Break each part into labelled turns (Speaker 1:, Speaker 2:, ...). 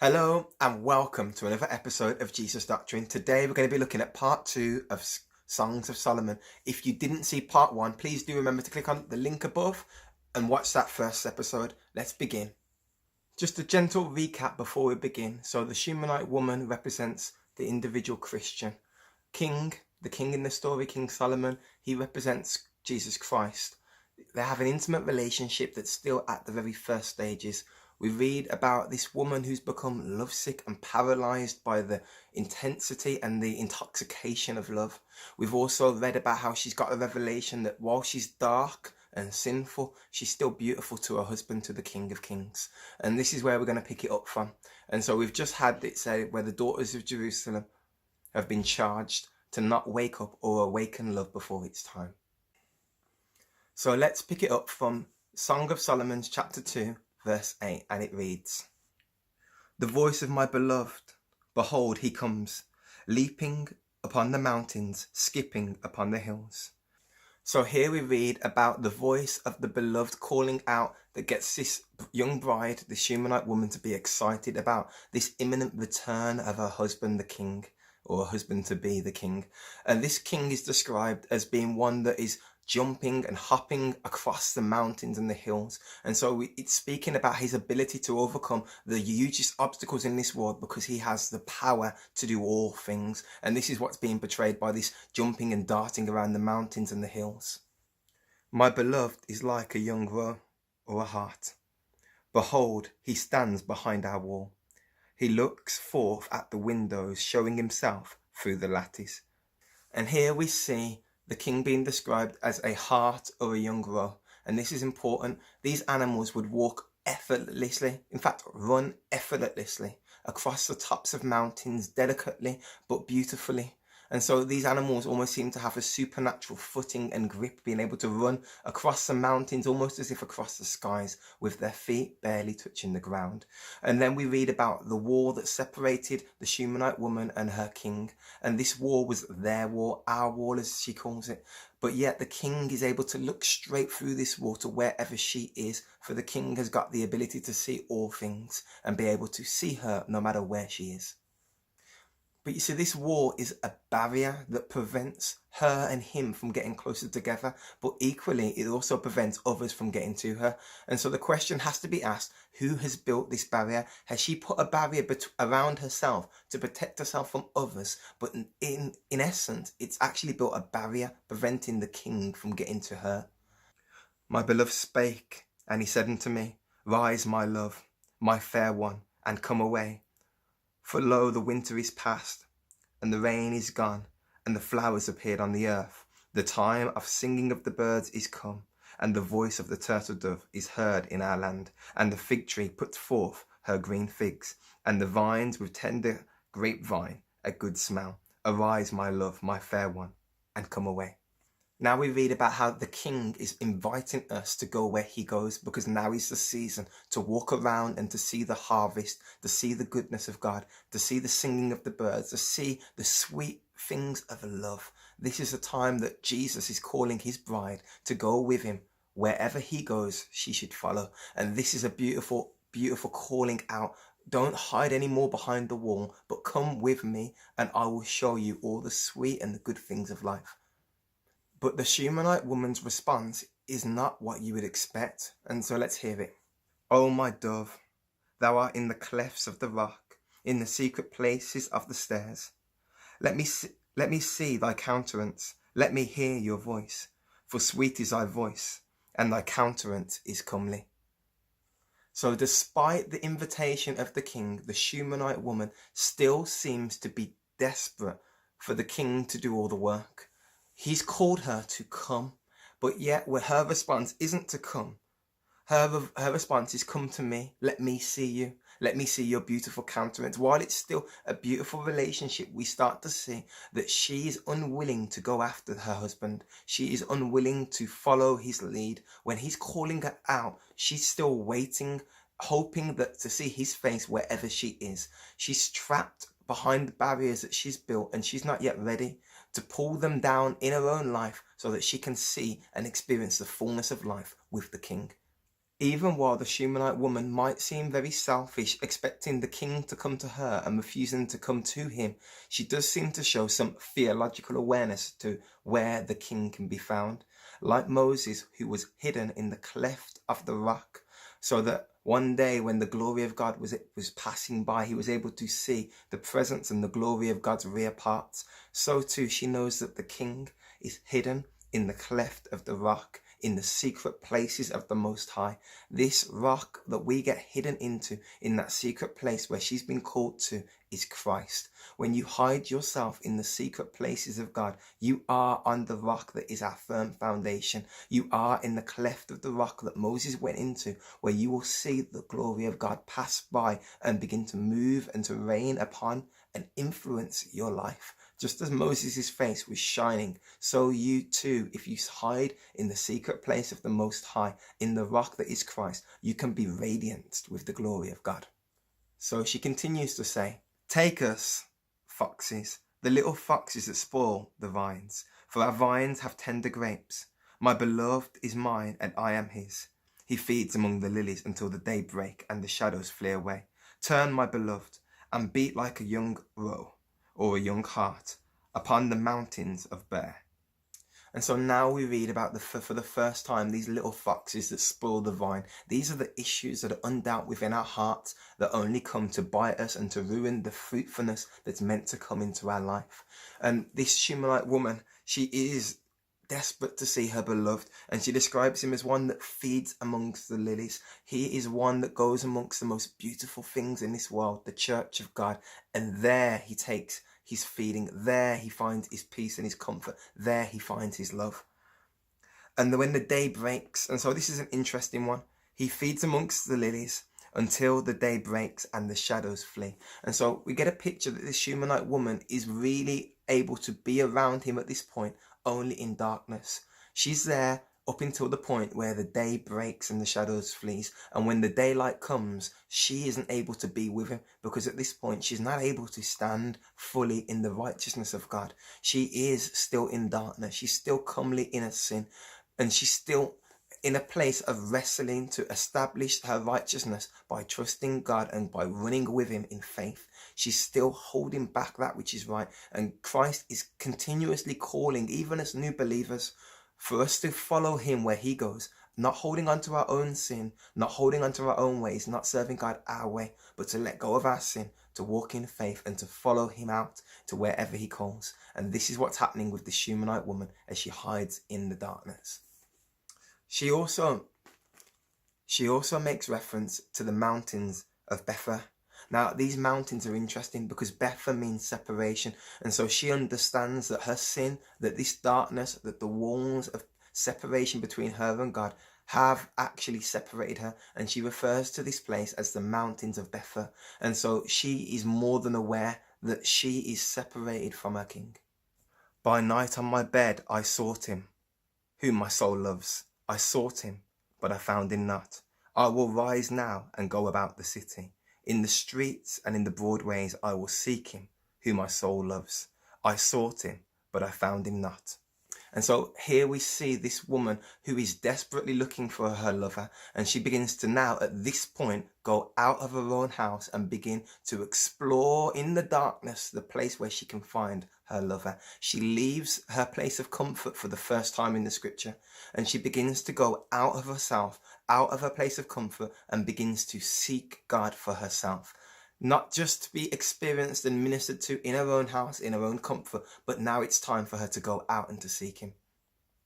Speaker 1: Hello and welcome to another episode of Jesus Doctrine. Today we're going to be looking at part 2 of Songs of Solomon. If you didn't see part 1, please do remember to click on the link above and watch that first episode. Let's begin. Just a gentle recap before we begin. So the Shunammite woman represents the individual Christian. The king in the story, King Solomon, he represents Jesus Christ. They have an intimate relationship that's still at the very first stages. We read about this woman who's become lovesick and paralyzed by the intensity and the intoxication of love. We've also read about how she's got a revelation that while she's dark and sinful, she's still beautiful to her husband, to the King of Kings. And this is where we're going to pick it up from. And so we've just had it say where the daughters of Jerusalem have been charged to not wake up or awaken love before its time. So let's pick it up from Song of Solomon chapter 2 verse 8, and it reads, "The voice of my beloved, behold he comes, leaping upon the mountains, skipping upon the hills." So here we read about the voice of the beloved calling out that gets this young bride, this Shunammite woman, to be excited about this imminent return of her husband, the king, or husband to be the king. And this king is described as being one that is jumping and hopping across the mountains and the hills. And so it's speaking about his ability to overcome the hugest obstacles in this world because he has the power to do all things. And this is what's being portrayed by this jumping and darting around the mountains and the hills. "My beloved is like a young roe or a hart. Behold, he stands behind our wall. He looks forth at the windows, showing himself through the lattice." And here we see the king being described as a hart or a young roe. And this is important. These animals would walk effortlessly, in fact, run effortlessly across the tops of mountains, delicately but beautifully. And so these animals almost seem to have a supernatural footing and grip, being able to run across the mountains almost as if across the skies, with their feet barely touching the ground. And then we read about the wall that separated the Shunammite woman and her king. And this wall was their wall, our wall as she calls it. But yet the king is able to look straight through this wall to wherever she is, for the king has got the ability to see all things and be able to see her no matter where she is. But you see, this wall is a barrier that prevents her and him from getting closer together, but equally it also prevents others from getting to her. And so the question has to be asked, who has built this barrier? Has she put a barrier around herself to protect herself from others? But in essence, it's actually built a barrier preventing the king from getting to her. "My beloved spake, and he said unto me, Rise, my love, my fair one, and come away. For lo, the winter is past, and the rain is gone, and the flowers appeared on the earth. The time of singing of the birds is come, and the voice of the turtle dove is heard in our land. And the fig tree puts forth her green figs, and the vines with tender grapevine a good smell. Arise, my love, my fair one, and come away." Now we read about how the king is inviting us to go where he goes, because now is the season to walk around and to see the harvest, to see the goodness of God, to see the singing of the birds, to see the sweet things of love. This is a time that Jesus is calling his bride to go with him. Wherever he goes, she should follow. And this is a beautiful, beautiful calling out. Don't hide anymore behind the wall, but come with me and I will show you all the sweet and the good things of life. But the Shunammite woman's response is not what you would expect, and so let's hear it. "O my dove, thou art in the clefts of the rock, in the secret places of the stairs. Let me see thy countenance, let me hear your voice, for sweet is thy voice, and thy countenance is comely." So despite the invitation of the king, the Shunammite woman still seems to be desperate for the king to do all the work. He's called her to come, but yet her response isn't to come. Her response is, "Come to me, let me see you, let me see your beautiful countenance." While it's still a beautiful relationship, we start to see that she is unwilling to go after her husband. She is unwilling to follow his lead. When he's calling her out, she's still waiting, hoping that to see his face wherever she is. She's trapped behind the barriers that she's built, and she's not yet ready to pull them down in her own life so that she can see and experience the fullness of life with the king. Even while the Shunammite woman might seem very selfish, expecting the king to come to her and refusing to come to him, she does seem to show some theological awareness to where the king can be found. Like Moses, who was hidden in the cleft of the rock, so that one day when the glory of God was passing by, he was able to see the presence and the glory of God's rear parts. So too she knows that the king is hidden in the cleft of the rock, in the secret places of the Most High. This rock that we get hidden into, in that secret place where she's been called to, is Christ. When you hide yourself in the secret places of God, you are on the rock that is our firm foundation. You are in the cleft of the rock that Moses went into, where you will see the glory of God pass by and begin to move and to reign upon and influence your life. Just as Moses' face was shining, so you too, if you hide in the secret place of the Most High, in the rock that is Christ, you can be radiant with the glory of God. So she continues to say, "Take us, foxes, the little foxes that spoil the vines, for our vines have tender grapes. My beloved is mine, and I am his. He feeds among the lilies until the day break and the shadows flee away. Turn, my beloved, and beat like a young roe, or a young hart, upon the mountains of Bear." And so now we read about for the first time these little foxes that spoil the vine. These are the issues that are undealt within our hearts, that only come to bite us and to ruin the fruitfulness that's meant to come into our life. And this Shunammite woman, she is desperate to see her beloved, and she describes him as one that feeds amongst the lilies. He is one that goes amongst the most beautiful things in this world, the church of God, and there he takes his feeding. There he finds his peace and his comfort. There he finds his love. And when the day breaks, and so this is an interesting one, he feeds amongst the lilies until the day breaks and the shadows flee. And so we get a picture that this Shunammite woman is really able to be around him at this point only in darkness. She's there up until the point where the day breaks and the shadows flees. And when the daylight comes, she isn't able to be with him, because at this point she's not able to stand fully in the righteousness of God. She is still in darkness. She's still comely in her sin, and she's still in a place of wrestling to establish her righteousness by trusting God and by running with him in faith. She's still holding back that which is right. And Christ is continuously calling, even as new believers, for us to follow him where he goes, not holding on to our own sin, not holding on to our own ways, not serving God our way, but to let go of our sin, to walk in faith and to follow him out to wherever he calls. And this is what's happening with the Shunammite woman as she hides in the darkness. She also makes reference to the mountains of Bether. Now, these mountains are interesting because Bether means separation. And so she understands that her sin, that this darkness, that the walls of separation between her and God have actually separated her. And she refers to this place as the mountains of Bether. And so she is more than aware that she is separated from her king. "By night on my bed I sought him, whom my soul loves. I sought him, but I found him not. I will rise now and go about the city. In the streets and in the broad ways I will seek him, whom my soul loves. I sought him, but I found him not." And so here we see this woman who is desperately looking for her lover, and she begins to now at this point go out of her own house and begin to explore in the darkness the place where she can find her lover. She leaves her place of comfort for the first time in the scripture, and she begins to go out of herself, out of her place of comfort, and begins to seek God for herself. Not just to be experienced and ministered to in her own house, in her own comfort, but now it's time for her to go out and to seek him.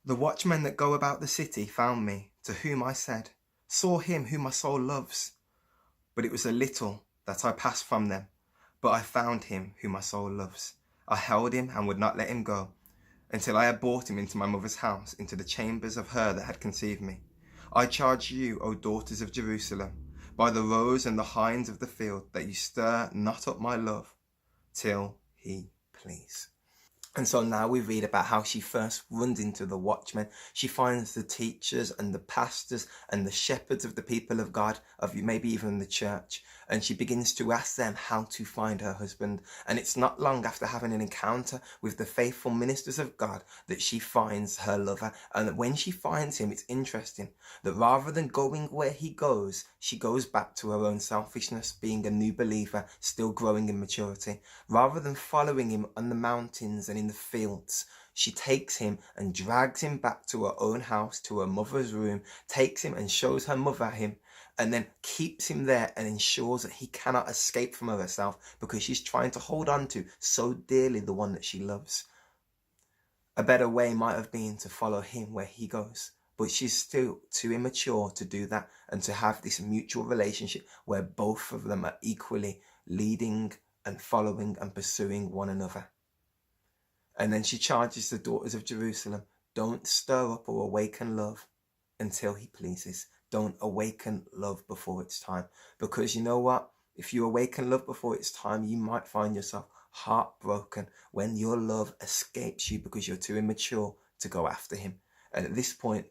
Speaker 1: "The watchmen that go about the city found me, to whom I said, saw him whom my soul loves. But it was a little that I passed from them, but I found him whom my soul loves. I held him and would not let him go, until I had brought him into my mother's house, into the chambers of her that had conceived me. I charge you, O daughters of Jerusalem, by the roes and the hinds of the field, that you stir not up my love, till he please." And so now we read about how she first runs into the watchmen. She finds the teachers and the pastors and the shepherds of the people of God, of maybe even the church. and she begins to ask them how to find her husband. And it's not long after having an encounter with the faithful ministers of God that she finds her lover. And when she finds him, it's interesting that rather than going where he goes, she goes back to her own selfishness, being a new believer, still growing in maturity. Rather than following him on the mountains and in the fields, she takes him and drags him back to her own house, to her mother's room, takes him and shows her mother him, and then keeps him there and ensures that he cannot escape from herself, because she's trying to hold on to so dearly the one that she loves. A better way might have been to follow him where he goes, but she's still too immature to do that and to have this mutual relationship where both of them are equally leading and following and pursuing one another. And then she charges the daughters of Jerusalem, don't stir up or awaken love until he pleases. Don't awaken love before it's time. Because you know what? If you awaken love before it's time, you might find yourself heartbroken when your love escapes you because you're too immature to go after him. And at this point,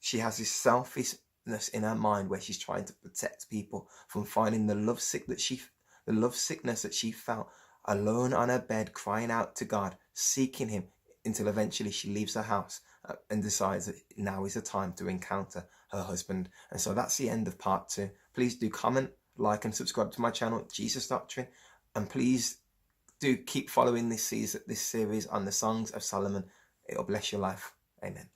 Speaker 1: she has this selfishness in her mind where she's trying to protect people from finding the love sickness that she felt alone on her bed, crying out to God, seeking him, until eventually she leaves her house and decides that now is the time to encounter her husband. And so that's the end of part 2. Please do comment, like and subscribe to my channel, Jesus Doctrine, and please do keep following this series on the Songs of Solomon. It'll bless your life. Amen.